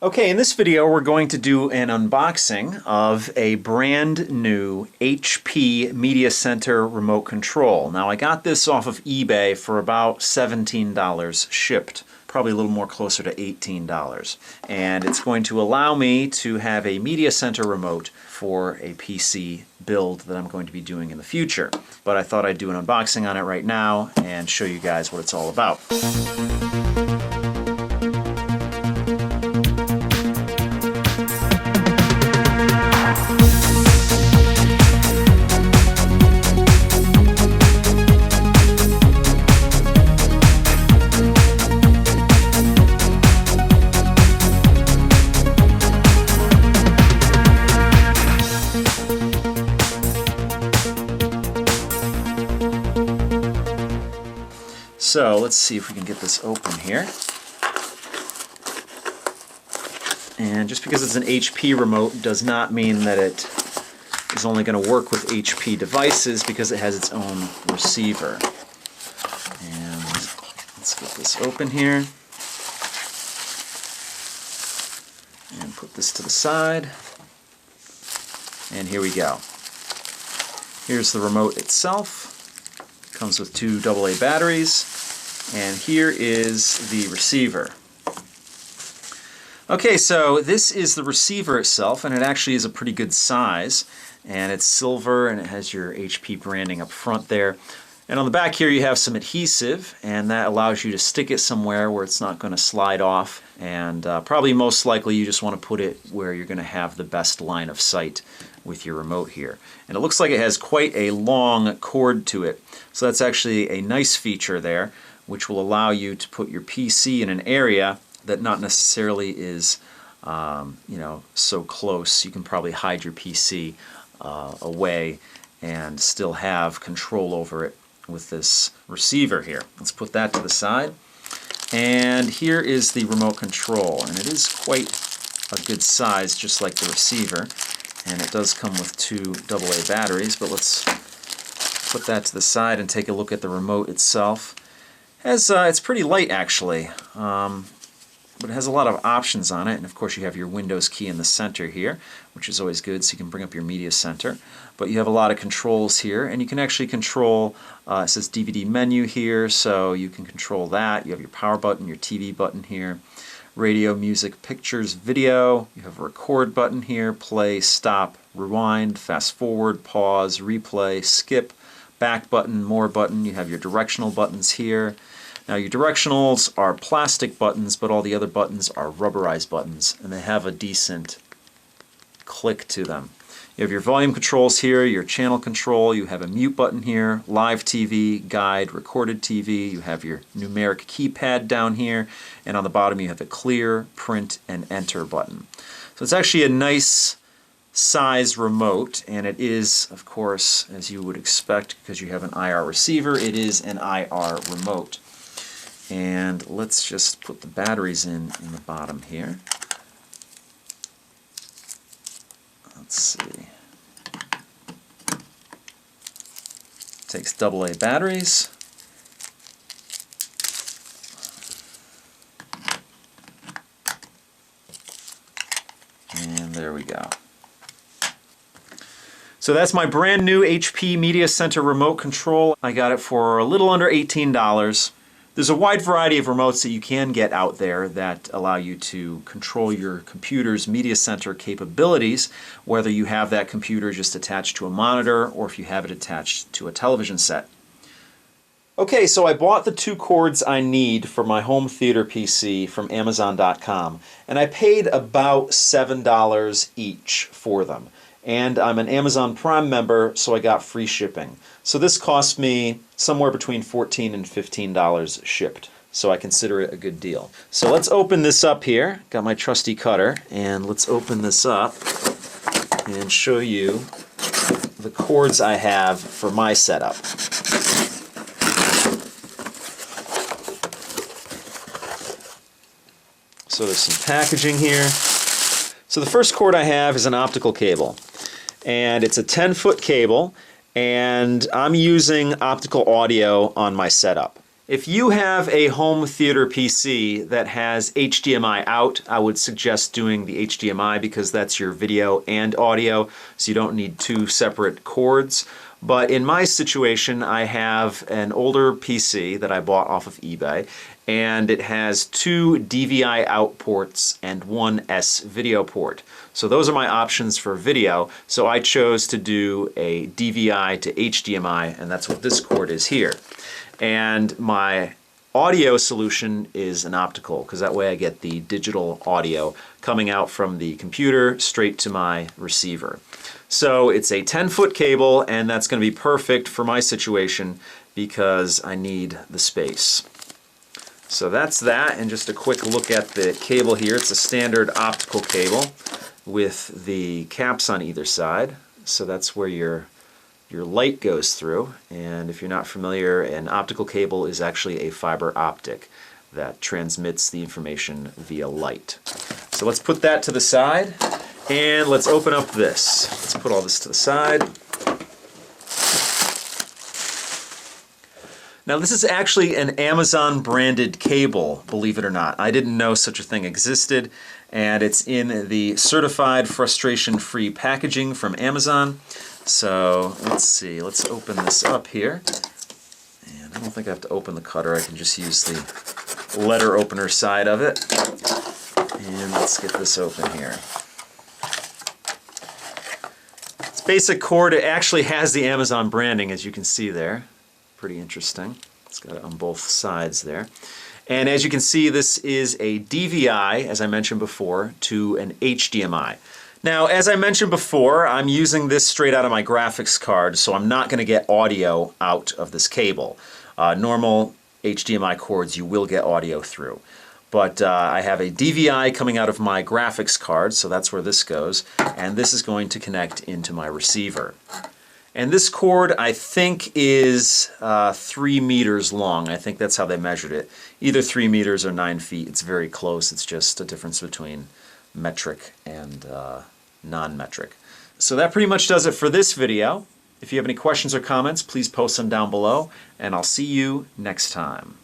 Okay, in this video we're going to do an unboxing of a brand new HP Media Center remote control. Now I got this off of eBay for about $17 shipped, probably a little more closer to $18. And it's going to allow me to have a Media Center remote for a PC build that I'm going to be doing in the future. But I thought I'd do an unboxing on it right now and show you guys what it's all about. So let's see if we can get this open here. And just because it's an HP remote does not mean that it is only going to work with HP devices, because it has its own receiver. And let's get this open here. And put this to the side. And here we go. Here's the remote itself. Comes with two AA batteries. And here is the receiver. Okay, so this is the receiver itself, and it actually is a pretty good size. And it's silver, and it has your HP branding up front there. And on the back here you have some adhesive, and that allows you to stick it somewhere where it's not going to slide off. And probably most likely you just want to put it where you're going to have the best line of sight with your remote here. And it looks like it has quite a long cord to it. So that's actually a nice feature there, which will allow you to put your PC in an area that not necessarily is so close. You can probably hide your PC away and still have control over it with this receiver here. Let's put that to the side. And here is the remote control, and it is quite a good size, just like the receiver. And it does come with two AA batteries, but let's put that to the side and take a look at the remote itself. It's pretty light actually, but it has a lot of options on it, and of course you have your Windows key in the center here, which is always good, so you can bring up your media center. But you have a lot of controls here, and you can actually control, it says DVD menu here, so you can control that. You have your power button, your TV button here, radio, music, pictures, video. You have a record button here, play, stop, rewind, fast forward, pause, replay, skip, back button, more button. You have your directional buttons here. Now your directionals are plastic buttons, but all the other buttons are rubberized buttons, and they have a decent click to them. You have your volume controls here, your channel control, you have a mute button here, live TV, guide, recorded TV, you have your numeric keypad down here, and on the bottom you have a clear, print, and enter button. So it's actually a nice size remote, and it is, of course, as you would expect, because you have an IR receiver, it is an IR remote. And let's just put the batteries in the bottom here. Let's see. Takes AA batteries. And there we go. So that's my brand new HP Media Center remote control. I got it for a little under $18. There's a wide variety of remotes that you can get out there that allow you to control your computer's media center capabilities, whether you have that computer just attached to a monitor or if you have it attached to a television set. Okay, so I bought the two cords I need for my home theater PC from Amazon.com, and I paid about $7 each for them. And I'm an Amazon Prime member, so I got free shipping. So this cost me somewhere between $14 and $15 shipped. So I consider it a good deal. So let's open this up here. Got my trusty cutter, and let's open this up and show you the cords I have for my setup. So there's some packaging here. So the first cord I have is an optical cable, and it's a 10-foot cable, and I'm using optical audio on my setup. If you have a home theater PC that has HDMI out, I would suggest doing the HDMI because that's your video and audio, so you don't need two separate cords. But in my situation, I have an older PC that I bought off of eBay, and it has two DVI out ports and one S video port. So those are my options for video. So I chose to do a DVI to HDMI, and that's what this cord is here. And my audio solution is an optical, because that way I get the digital audio coming out from the computer straight to my receiver. So it's a 10-foot cable, and that's going to be perfect for my situation because I need the space. So that's that, and just a quick look at the cable here. It's a standard optical cable with the caps on either side. So that's where your light goes through, and if you're not familiar, an optical cable is actually a fiber optic that transmits the information via light. So let's put that to the side, and let's open up this. Let's put all this to the side. Now this is actually an Amazon branded cable, believe it or not. I didn't know such a thing existed, and it's in the certified frustration-free packaging from Amazon. So let's see, let's open this up here. And I don't think I have to open the cutter, I can just use the letter opener side of it. And let's get this open here. It's basic cord, it actually has the Amazon branding, as you can see there. Pretty interesting. It's got it on both sides there. And as you can see, this is a DVI, as I mentioned before, to an HDMI. Now, as I mentioned before, I'm using this straight out of my graphics card, so I'm not going to get audio out of this cable. Normal HDMI cords, you will get audio through. But I have a DVI coming out of my graphics card, so that's where this goes, and this is going to connect into my receiver. And this cord, I think, is 3 meters long. I think that's how they measured it. Either 3 meters or 9 feet. It's very close. It's just a difference between metric and non-metric. So that pretty much does it for this video. If you have any questions or comments, please post them down below, and I'll see you next time.